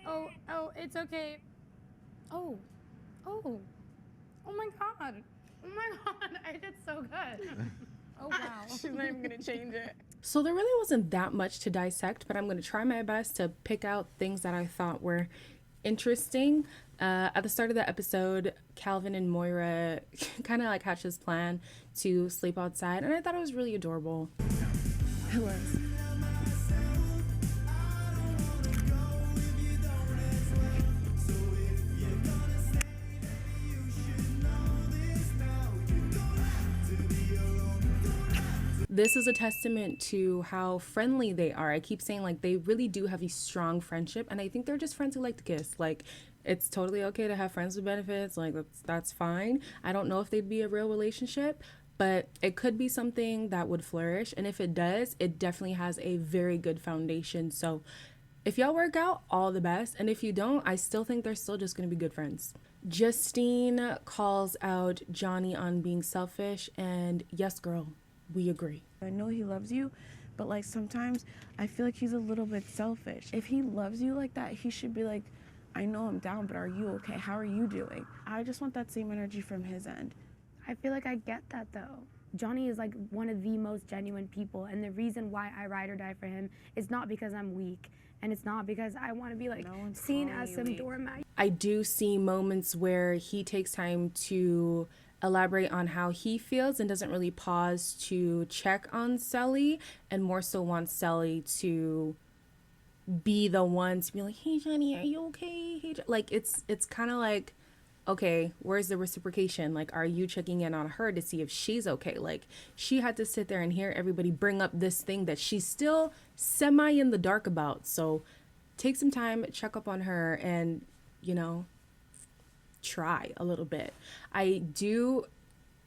Oh, it's okay. Oh, oh, oh my God. Oh my God, I did so good. Oh wow. She's not even gonna change it. So there really wasn't that much to dissect, but I'm going to try my best to pick out things that I thought were interesting. At the start of the episode, Calvin and Moira kind of like hatched this plan to sleep outside, and I thought it was really adorable. It was. This is a testament to how friendly they are. I keep saying like they really do have a strong friendship, and I think they're just friends who like to kiss. Like it's totally okay to have friends with benefits. Like that's fine. I don't know if they'd be a real relationship, but it could be something that would flourish. And if it does, it definitely has a very good foundation. So if y'all work out, all the best. And if you don't, I still think they're still just gonna be good friends. Justine calls out Johnny on being selfish, and yes, girl, we agree. I know he loves you, but like sometimes I feel like he's a little bit selfish. If he loves you like that, he should be like, I know I'm down, but are you okay? How are you doing? I just want that same energy from his end. I feel like I get that though. Johnny is like one of the most genuine people, and the reason why I ride or die for him is not because I'm weak, and it's not because I want to be like seen as some doormat. I do see moments where he takes time to elaborate on how he feels and doesn't really pause to check on Sally, and more so wants Sally to be the one to be like, hey Johnny, are you okay? Hey, like it's kind of like, okay, where's the reciprocation? Like, are you checking in on her to see if she's okay? Like, she had to sit there and hear everybody bring up this thing that she's still semi in the dark about. So take some time, check up on her, and, you know, try a little bit. I do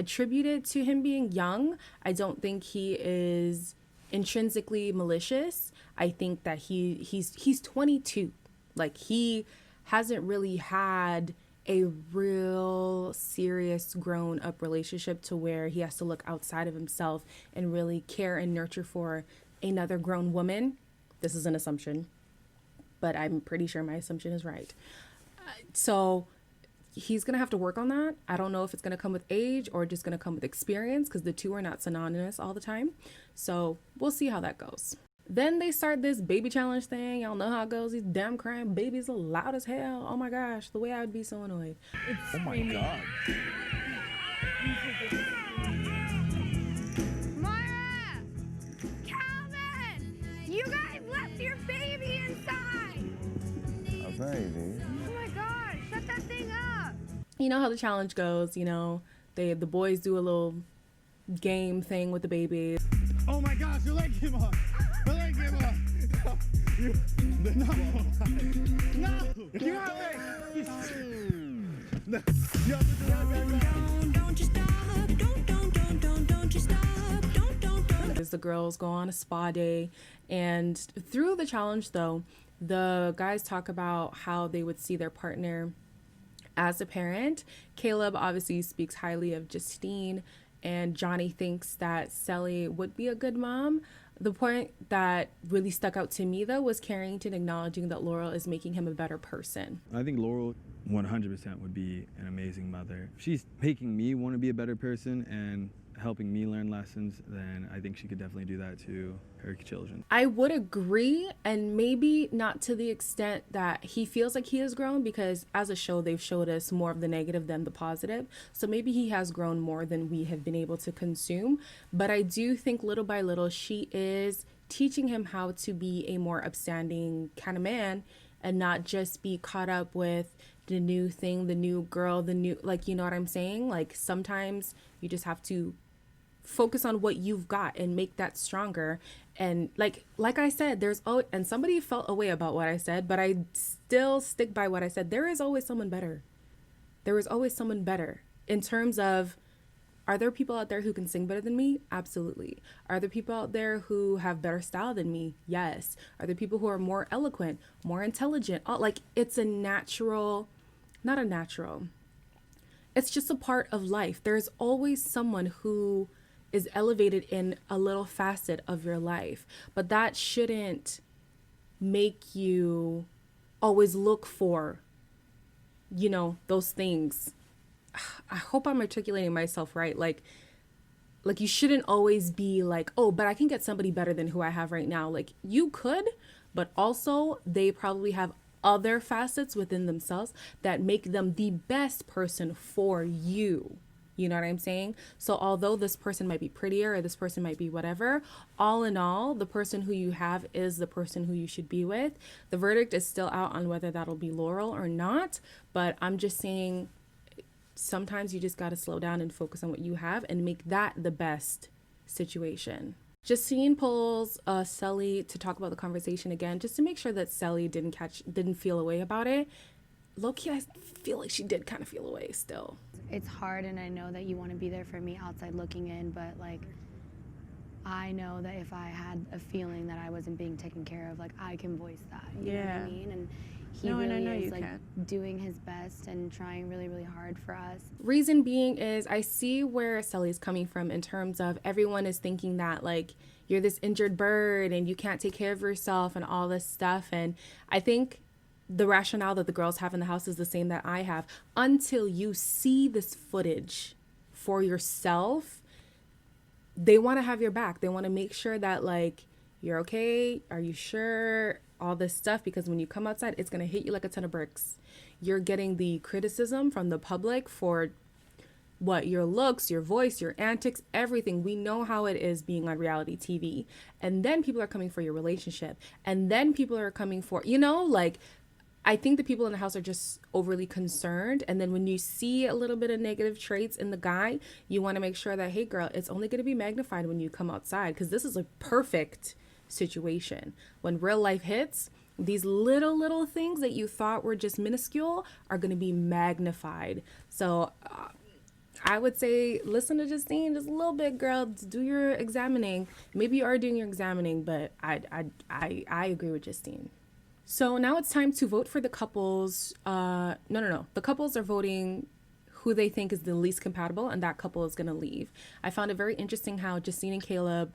attribute it to him being young. I don't think he is intrinsically malicious. I think that he's 22. Like he hasn't really had a real serious grown up relationship to where he has to look outside of himself and really care and nurture for another grown woman. This is an assumption, but I'm pretty sure my assumption is right. So he's gonna have to work on that. I don't know if it's gonna come with age or just gonna come with experience, because the two are not synonymous all the time. So we'll see how that goes. Then they start this baby challenge thing. Y'all know how it goes. These damn crying babies are loud as hell. Oh my gosh, the way I would be so annoyed. Oh my God. Moira! Calvin! You guys left your baby inside! A baby. Oh my God, shut that thing up! You know how the challenge goes. You know, the boys do a little game thing with the babies. Oh my gosh, your leg came off. Your leg came off. No. No. You got me. No. You have to do that. Don't you stop, don't you stop, As the girls go on a spa day, and through the challenge though, the guys talk about how they would see their partner as a parent. Caleb obviously speaks highly of Justine, and Johnny thinks that Sally would be a good mom. The point that really stuck out to me though was Carrington acknowledging that Laurel is making him a better person. I think Laurel 100% would be an amazing mother. If she's making me want to be a better person and helping me learn lessons, then I think she could definitely do that to her children. I would agree, and maybe not to the extent that he feels like he has grown, because as a show they've showed us more of the negative than the positive. So maybe he has grown more than we have been able to consume. But I do think little by little she is teaching him how to be a more upstanding kind of man, and not just be caught up with the new thing, the new girl, the new, like, you know what I'm saying? Like sometimes you just have to focus on what you've got and make that stronger. And like I said, there's always, and somebody felt a way about what I said, but I still stick by what I said. There is always someone better. There is always someone better in terms of, are there people out there who can sing better than me? Absolutely. Are there people out there who have better style than me? Yes. Are there people who are more eloquent, more intelligent? Oh, like it's a natural, not a natural. It's just a part of life. There's always someone who is elevated in a little facet of your life, but that shouldn't make you always look for, you know, those things. I hope I'm articulating myself right. Like you shouldn't always be like, oh, but I can get somebody better than who I have right now. Like you could, but also they probably have other facets within themselves that make them the best person for you. You know what I'm saying? So although this person might be prettier or this person might be whatever, all in all, the person who you have is the person who you should be with. The verdict is still out on whether that'll be Laurel or not, but I'm just saying sometimes you just got to slow down and focus on what you have and make that the best situation. Justine pulls Sally to talk about the conversation again, just to make sure that Sally didn't feel away about it. Low-key, I feel like she did kind of feel away still. It's hard, and I know that you want to be there for me outside looking in, but like I know that if I had a feeling that I wasn't being taken care of, like I can voice that. You know what I mean? And he really is like doing his best and trying really, really hard for us. Reason being is I see where Sally's coming from in terms of everyone is thinking that like you're this injured bird and you can't take care of yourself and all this stuff. And I think the rationale that the girls have in the house is the same that I have until you see this footage for yourself. They want to have your back. They want to make sure that like, you're okay. Are you sure? All this stuff, because when you come outside, it's going to hit you like a ton of bricks. You're getting the criticism from the public for what your looks, your voice, your antics, everything. We know how it is being on reality TV. And then people are coming for your relationship. And then people are coming for, you know, like, I think the people in the house are just overly concerned. And then when you see a little bit of negative traits in the guy, you want to make sure that, hey, girl, it's only going to be magnified when you come outside, because this is a perfect situation. When real life hits, these little things that you thought were just minuscule are going to be magnified. So I would say listen to Justine just a little bit, girl. Do your examining. Maybe you are doing your examining, but I agree with Justine. So now it's time to vote for the couples. No. The couples are voting who they think is the least compatible, and that couple is going to leave. I found it very interesting how Justine and Caleb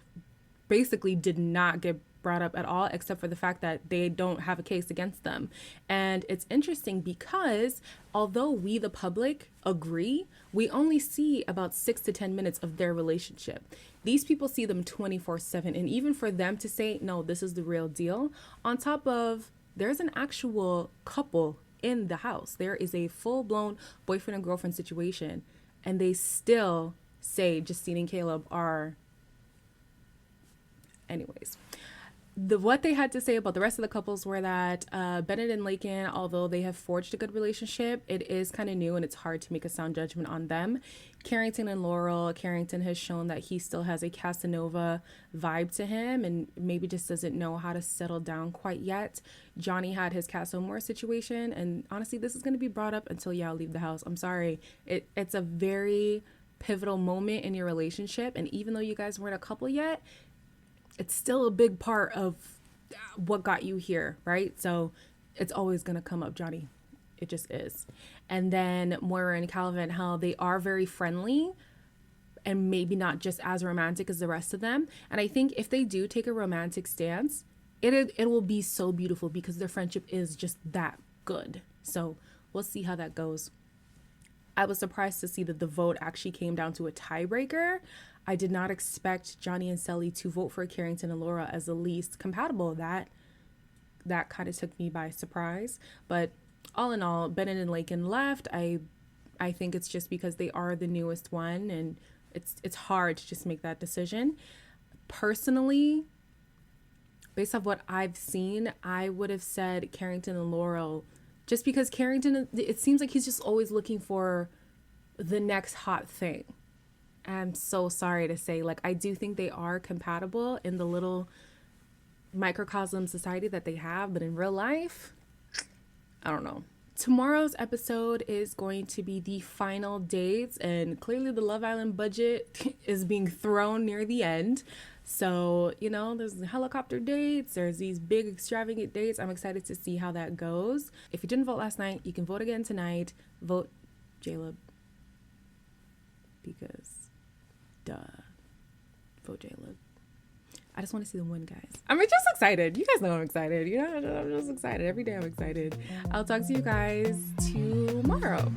basically did not get brought up at all, except for the fact that they don't have a case against them. And it's interesting because although we, the public, agree, we only see about 6 to 10 minutes of their relationship. These people see them 24/7. And even for them to say, no, this is the real deal, on top of there's an actual couple in the house. There is a full-blown boyfriend and girlfriend situation. And they still say Justine and Caleb are... Anyways, what they had to say about the rest of the couples were that Bennett and Laken, although they have forged a good relationship, it is kind of new and it's hard to make a sound judgment on them. Carrington and Laurel, Carrington has shown that he still has a Casanova vibe to him and maybe just doesn't know how to settle down quite yet. Johnny had his Cass O'More situation, and honestly, this is going to be brought up until y'all leave the house. I'm sorry. It's a very pivotal moment in your relationship, and even though you guys weren't a couple yet, it's still a big part of what got you here, right? So it's always going to come up, Johnny. It just is. And then Moira and Calvin, how they are very friendly and maybe not just as romantic as the rest of them. And I think if they do take a romantic stance, it will be so beautiful because their friendship is just that good. So we'll see how that goes. I was surprised to see that the vote actually came down to a tiebreaker. I did not expect Johnny and Sally to vote for Carrington and Laura as the least compatible. That kind of took me by surprise. But all in all, Bennett and Laken left. I think it's just because they are the newest one, and it's hard to just make that decision. Personally, based off what I've seen, I would have said Carrington and Laurel, just because Carrington, it seems like he's just always looking for the next hot thing. I'm so sorry to say, like, I do think they are compatible in the little microcosm society that they have, but in real life, I don't know. Tomorrow's episode is going to be the final dates, and clearly the Love Island budget is being thrown near the end. So, you know, there's the helicopter dates, there's these big extravagant dates. I'm excited to see how that goes. If you didn't vote last night, you can vote again tonight. Vote Jaleb, because duh. Vote Jaleb. I just want to see them win, guys. I'm just excited. You guys know I'm excited. You know, I'm just excited. Every day I'm excited. I'll talk to you guys tomorrow.